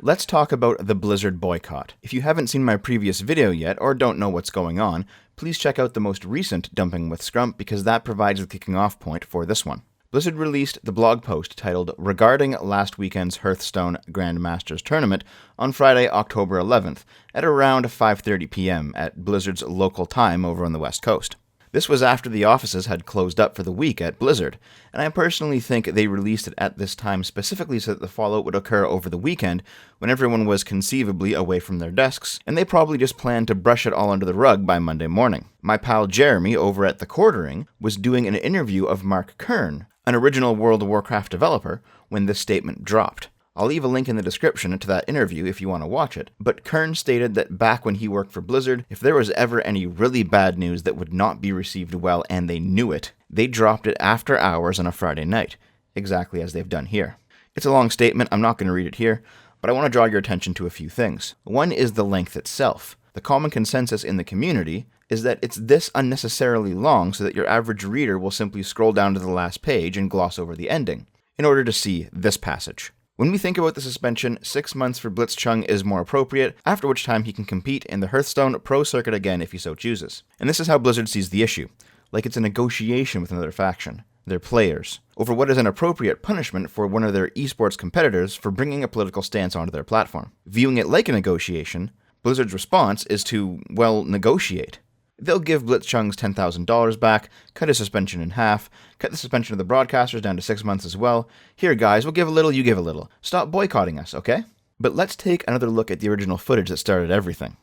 Let's talk about the Blizzard boycott. If you haven't seen my previous video yet, or don't know what's going on, please check out the most recent Dumping with Scrump because that provides the kicking off point for this one. Blizzard released the blog post titled Regarding Last Weekend's Hearthstone Grandmasters Tournament on Friday, October 11th at around 5:30 p.m. at Blizzard's local time over on the West Coast. This was after the offices had closed up for the week at Blizzard, and I personally think they released it at this time specifically so that the fallout would occur over the weekend when everyone was conceivably away from their desks, and they probably just planned to brush it all under the rug by Monday morning. My pal Jeremy over at The Quartering was doing an interview of Mark Kern, an original World of Warcraft developer, when this statement dropped. I'll leave a link in the description to that interview if you want to watch it, but Kern stated that back when he worked for Blizzard, if there was ever any really bad news that would not be received well and they knew it, they dropped it after hours on a Friday night, exactly as they've done here. It's a long statement, I'm not going to read it here, but I want to draw your attention to a few things. One is the length itself. The common consensus in the community is that it's this unnecessarily long so that your average reader will simply scroll down to the last page and gloss over the ending, in order to see this passage. When we think about the suspension, 6 months for Blitzchung is more appropriate, after which time he can compete in the Hearthstone Pro Circuit again if he so chooses. And this is how Blizzard sees the issue, like it's a negotiation with another faction, their players, over what is an appropriate punishment for one of their esports competitors for bringing a political stance onto their platform. Viewing it like a negotiation, Blizzard's response is to, well, negotiate. They'll give Blitzchung's $10,000 back, cut his suspension in half, cut the suspension of the broadcasters down to 6 months as well. Here guys, we'll give a little, you give a little. Stop boycotting us, okay? But let's take another look at the original footage that started everything.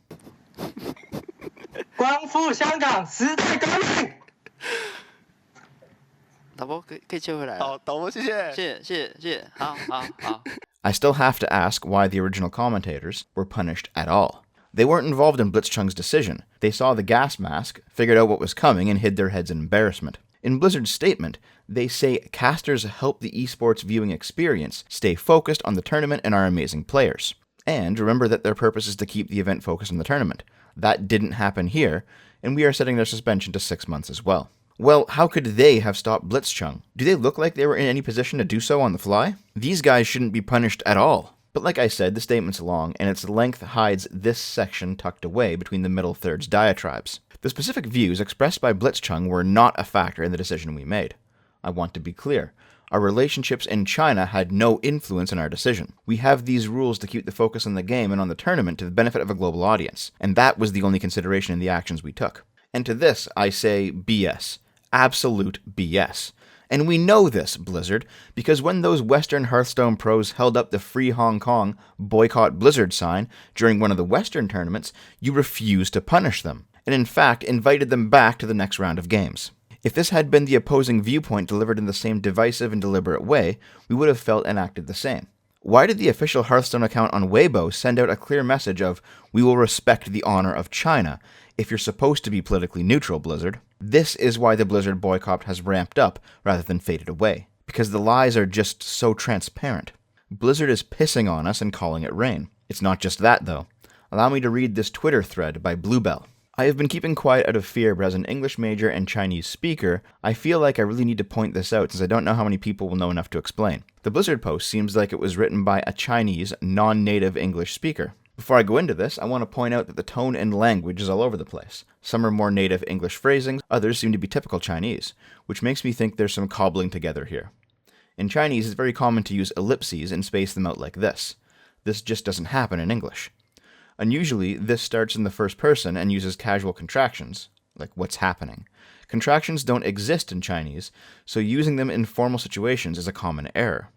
光复香港时代革命。导播可以切回来了。好，导播，谢谢。谢谢，好。I still have to ask why the original commentators were punished at all. They weren't involved in Blitzchung's decision. They saw the gas mask, figured out what was coming, and hid their heads in embarrassment. In Blizzard's statement, they say casters help the esports viewing experience stay focused on the tournament and our amazing players. And remember that their purpose is to keep the event focused on the tournament. That didn't happen here, and we are setting their suspension to 6 months as well. Well, how could they have stopped Blitzchung? Do they look like they were in any position to do so on the fly? These guys shouldn't be punished at all. But like I said, the statement's long, and its length hides this section tucked away between the middle third's diatribes. The specific views expressed by Blitzchung were not a factor in the decision we made. I want to be clear. Our relationships in China had no influence in our decision. We have these rules to keep the focus on the game and on the tournament to the benefit of a global audience, and that was the only consideration in the actions we took. And to this, I say BS. Absolute BS. And we know this, Blizzard, because when those Western Hearthstone pros held up the Free Hong Kong Boycott Blizzard sign during one of the Western tournaments, you refused to punish them, and in fact invited them back to the next round of games. If this had been the opposing viewpoint delivered in the same divisive and deliberate way, we would have felt and acted the same. Why did the official Hearthstone account on Weibo send out a clear message of, we will respect the honor of China, if you're supposed to be politically neutral, Blizzard? This is why the Blizzard boycott has ramped up rather than faded away, because the lies are just so transparent. Blizzard is pissing on us and calling it rain. It's not just that, though. Allow me to read this Twitter thread by Bluebell. I have been keeping quiet out of fear, but as an English major and Chinese speaker, I feel like I really need to point this out since I don't know how many people will know enough to explain. The Blizzard post seems like it was written by a Chinese, non-native English speaker. Before I go into this, I want to point out that the tone and language is all over the place. Some are more native English phrasings, others seem to be typical Chinese, which makes me think there's some cobbling together here. In Chinese, it's very common to use ellipses and space them out like this. This just doesn't happen in English. Unusually, this starts in the first person and uses casual contractions, like what's happening. Contractions don't exist in Chinese, so using them in formal situations is a common error.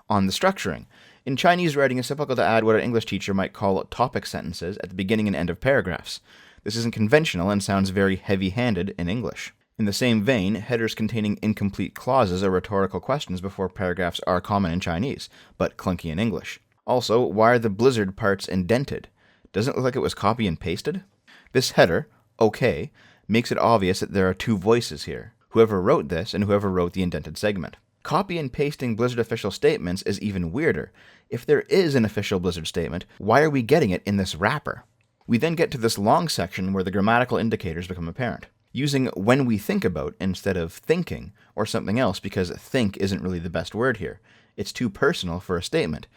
On the structuring, in Chinese writing, it's typical to add what an English teacher might call topic sentences at the beginning and end of paragraphs. This isn't conventional and sounds very heavy-handed in English. In the same vein, headers containing incomplete clauses are rhetorical questions before paragraphs are common in Chinese, but clunky in English. Also, why are the Blizzard parts indented? Doesn't it look like it was copy and pasted? This header, okay, makes it obvious that there are two voices here, whoever wrote this and whoever wrote the indented segment. Copy and pasting Blizzard official statements is even weirder. If there is an official Blizzard statement, why are we getting it in this wrapper? We then get to this long section where the grammatical indicators become apparent. Using when we think about instead of thinking, or something else because think isn't really the best word here, it's too personal for a statement,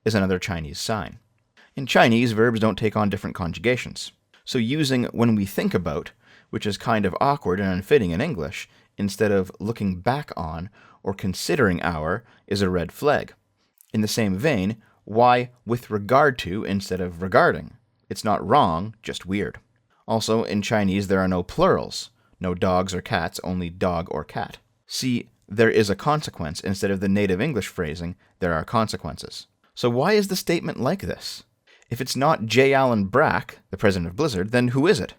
is another Chinese sign. In Chinese, verbs don't take on different conjugations. So using when we think about, which is kind of awkward and unfitting in English, instead of looking back on or considering our, is a red flag. In the same vein, why with regard to instead of regarding? It's not wrong, just weird. Also, in Chinese, there are no plurals. No dogs or cats, only dog or cat. See, there is a consequence instead of the native English phrasing, there are consequences. So why is the statement like this? If it's not J. Allen Brack, the president of Blizzard, then who is it?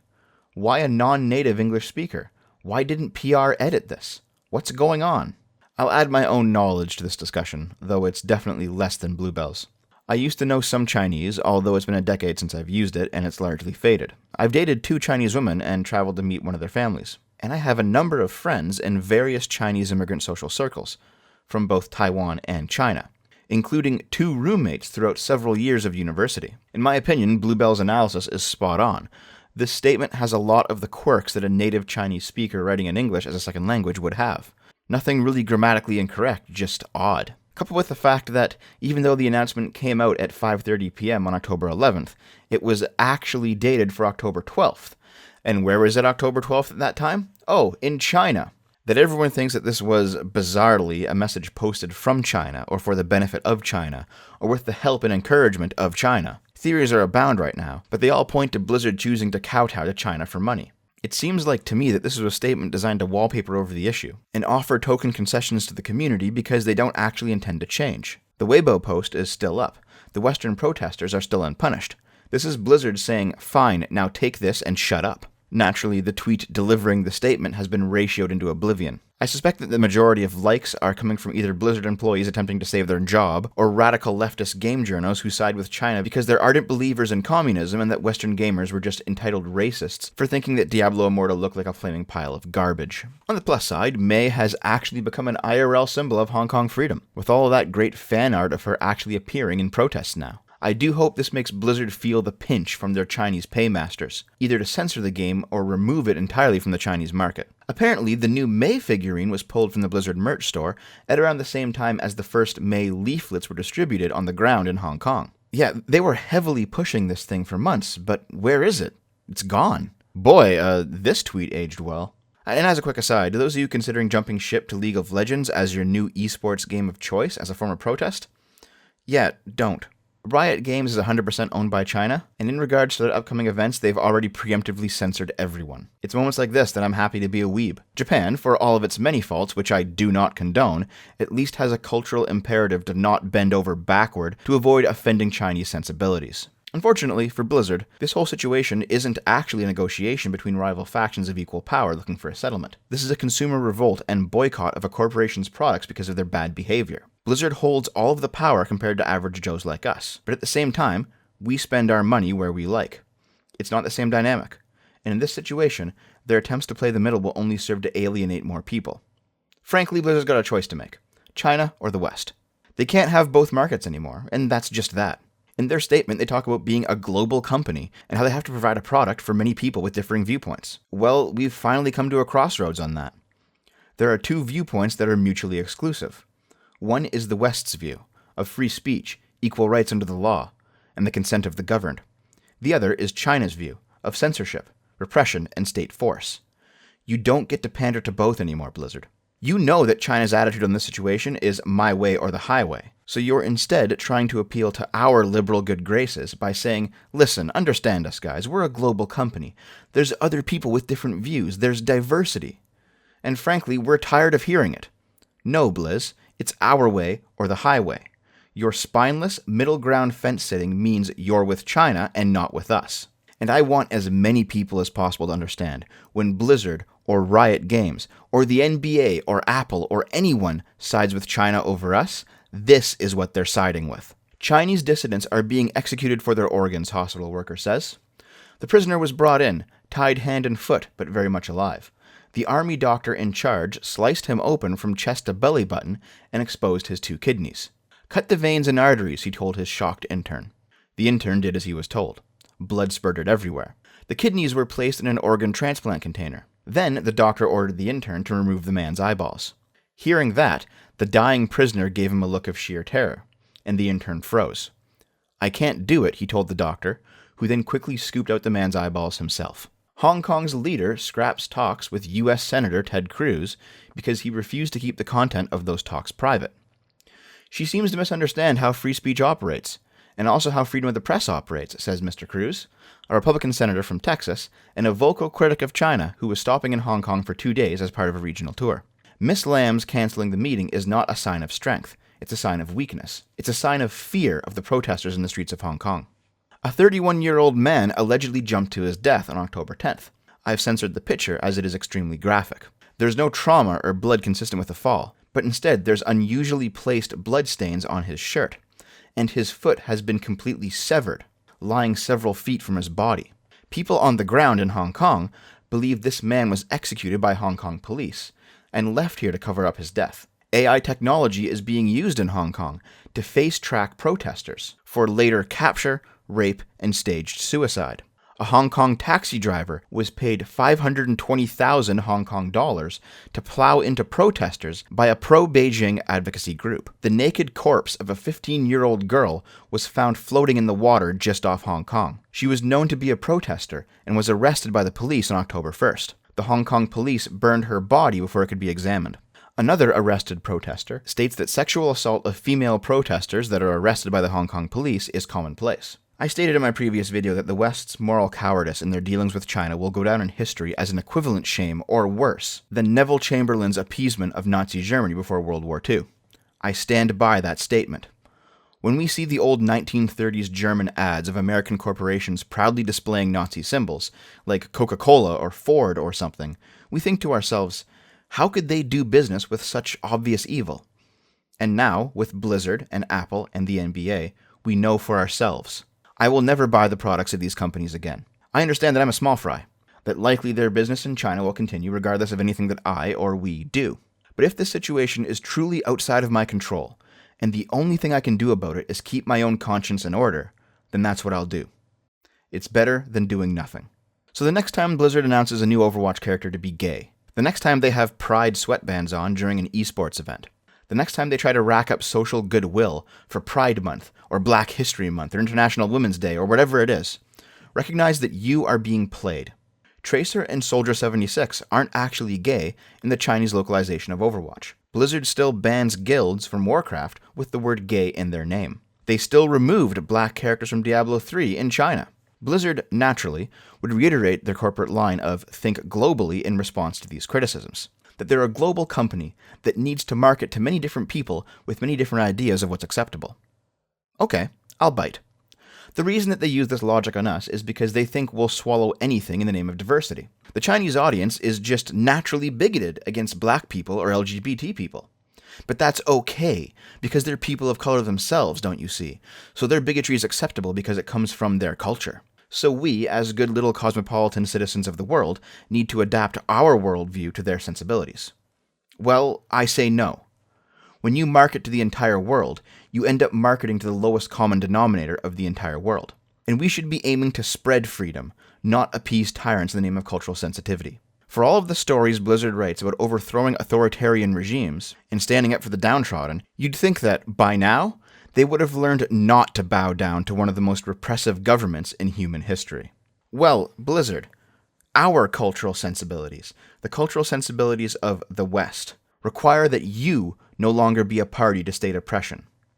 Why a non-native English speaker? Why didn't PR edit this? What's going on? I'll add my own knowledge to this discussion, though it's definitely less than Bluebell's. I used to know some Chinese, although it's been a decade since I've used it, and it's largely faded. I've dated 2 Chinese women and traveled to meet one of their families. And I have a number of friends in various Chinese immigrant social circles, from both Taiwan and China, including 2 roommates throughout several years of university. In my opinion, Bluebell's analysis is spot on. This statement has a lot of the quirks that a native Chinese speaker writing in English as a second language would have. Nothing really grammatically incorrect, just odd. Coupled with the fact that, even though the announcement came out at 5:30 p.m. on October 11th, it was actually dated for October 12th. And where was it October 12th at that time? Oh, in China. That everyone thinks that this was, bizarrely, a message posted from China, or for the benefit of China, or with the help and encouragement of China. Theories are abound right now, but they all point to Blizzard choosing to kowtow to China for money. It seems like to me that this was a statement designed to wallpaper over the issue, and offer token concessions to the community because they don't actually intend to change. The Weibo post is still up. The Western protesters are still unpunished. This is Blizzard saying, fine, now take this and shut up. Naturally, the tweet delivering the statement has been ratioed into oblivion. I suspect that the majority of likes are coming from either Blizzard employees attempting to save their job, or radical leftist game journos who side with China because they're ardent believers in communism and that Western gamers were just entitled racists for thinking that Diablo Immortal looked like a flaming pile of garbage. On the plus side, May has actually become an IRL symbol of Hong Kong freedom, with all of that great fan art of her actually appearing in protests now. I do hope this makes Blizzard feel the pinch from their Chinese paymasters, either to censor the game or remove it entirely from the Chinese market. Apparently, the new May figurine was pulled from the Blizzard merch store at around the same time as the first May leaflets were distributed on the ground in Hong Kong. Yeah, they were heavily pushing this thing for months, but where is it? It's gone. Boy, this tweet aged well. And as a quick aside, to those of you considering jumping ship to League of Legends as your new esports game of choice as a form of protest, yeah, don't. Riot Games is 100% owned by China, and in regards to their upcoming events, they've already preemptively censored everyone. It's moments like this that I'm happy to be a weeb. Japan, for all of its many faults, which I do not condone, at least has a cultural imperative to not bend over backward to avoid offending Chinese sensibilities. Unfortunately, for Blizzard, this whole situation isn't actually a negotiation between rival factions of equal power looking for a settlement. This is a consumer revolt and boycott of a corporation's products because of their bad behavior. Blizzard holds all of the power compared to average Joes like us, but at the same time, we spend our money where we like. It's not the same dynamic, and in this situation, their attempts to play the middle will only serve to alienate more people. Frankly, Blizzard's got a choice to make: China or the West. They can't have both markets anymore, and that's just that. In their statement, they talk about being a global company and how they have to provide a product for many people with differing viewpoints. Well, we've finally come to a crossroads on that. There are 2 viewpoints that are mutually exclusive. One is the West's view, of free speech, equal rights under the law, and the consent of the governed. The other is China's view, of censorship, repression, and state force. You don't get to pander to both anymore, Blizzard. You know that China's attitude on this situation is my way or the highway, so you're instead trying to appeal to our liberal good graces by saying, listen, understand us guys, we're a global company. There's other people with different views, there's diversity. And frankly, we're tired of hearing it. No, Blizz, it's our way or the highway. Your spineless, middle ground fence-sitting means you're with China and not with us. And I want as many people as possible to understand, when Blizzard or Riot Games or the NBA or Apple or anyone sides with China over us, this is what they're siding with. Chinese dissidents are being executed for their organs, hospital worker says. The prisoner was brought in, tied hand and foot, but very much alive. The army doctor in charge sliced him open from chest to belly button and exposed his 2 kidneys. Cut the veins and arteries, he told his shocked intern. The intern did as he was told. Blood spurted everywhere. The kidneys were placed in an organ transplant container. Then the doctor ordered the intern to remove the man's eyeballs. Hearing that, the dying prisoner gave him a look of sheer terror, and the intern froze. "I can't do it," he told the doctor, who then quickly scooped out the man's eyeballs himself. Hong Kong's leader scraps talks with U.S. Senator Ted Cruz because he refused to keep the content of those talks private. "She seems to misunderstand how free speech operates, and also how freedom of the press operates," says Mr. Cruz, a Republican senator from Texas, and a vocal critic of China who was stopping in Hong Kong for 2 days as part of a regional tour. Miss Lam's canceling the meeting is not a sign of strength. It's a sign of weakness. It's a sign of fear of the protesters in the streets of Hong Kong. A 31-year-old man allegedly jumped to his death on October 10th. I've censored the picture as it is extremely graphic. There's no trauma or blood consistent with the fall, but instead there's unusually placed bloodstains on his shirt, and his foot has been completely severed, lying several feet from his body. People on the ground in Hong Kong believe this man was executed by Hong Kong police and left here to cover up his death. AI technology is being used in Hong Kong to face-track protesters for later capture, rape, and staged suicide. A Hong Kong taxi driver was paid 520,000 Hong Kong dollars to plow into protesters by a pro-Beijing advocacy group. The naked corpse of a 15-year-old girl was found floating in the water just off Hong Kong. She was known to be a protester and was arrested by the police on October 1st. The Hong Kong police burned her body before it could be examined. Another arrested protester states that sexual assault of female protesters that are arrested by the Hong Kong police is commonplace. I stated in my previous video that the West's moral cowardice in their dealings with China will go down in history as an equivalent shame, or worse, than Neville Chamberlain's appeasement of Nazi Germany before World War II. I stand by that statement. When we see the old 1930s German ads of American corporations proudly displaying Nazi symbols, like Coca-Cola or Ford or something, we think to ourselves, how could they do business with such obvious evil? And now, with Blizzard and Apple and the NBA, we know for ourselves. I will never buy the products of these companies again. I understand that I'm a small fry, that likely their business in China will continue regardless of anything that I or we do. But if this situation is truly outside of my control, and the only thing I can do about it is keep my own conscience in order, then that's what I'll do. It's better than doing nothing. So the next time Blizzard announces a new Overwatch character to be gay, the next time they have pride sweatbands on during an esports event, the next time they try to rack up social goodwill for Pride Month, or Black History Month, or International Women's Day, or whatever it is, recognize that you are being played. Tracer and Soldier 76 aren't actually gay in the Chinese localization of Overwatch. Blizzard still bans guilds from Warcraft with the word gay in their name. They still removed black characters from Diablo 3 in China. Blizzard, naturally, would reiterate their corporate line of think globally in response to these criticisms. That they're a global company that needs to market to many different people with many different ideas of what's acceptable. Okay, I'll bite. The reason that they use this logic on us is because they think we'll swallow anything in the name of diversity. The Chinese audience is just naturally bigoted against black people or LGBT people. But that's okay, because they're people of color themselves, don't you see? So their bigotry is acceptable because it comes from their culture. So we, as good little cosmopolitan citizens of the world, need to adapt our worldview to their sensibilities. Well, I say no. When you market to the entire world, you end up marketing to the lowest common denominator of the entire world. And we should be aiming to spread freedom, not appease tyrants in the name of cultural sensitivity. For all of the stories Blizzard writes about overthrowing authoritarian regimes and standing up for the downtrodden, you'd think that, by now, they would have learned not to bow down to one of the most repressive governments in human history. Well, Blizzard, our cultural sensibilities, the cultural sensibilities of the West, require that you no longer be a party to state oppression.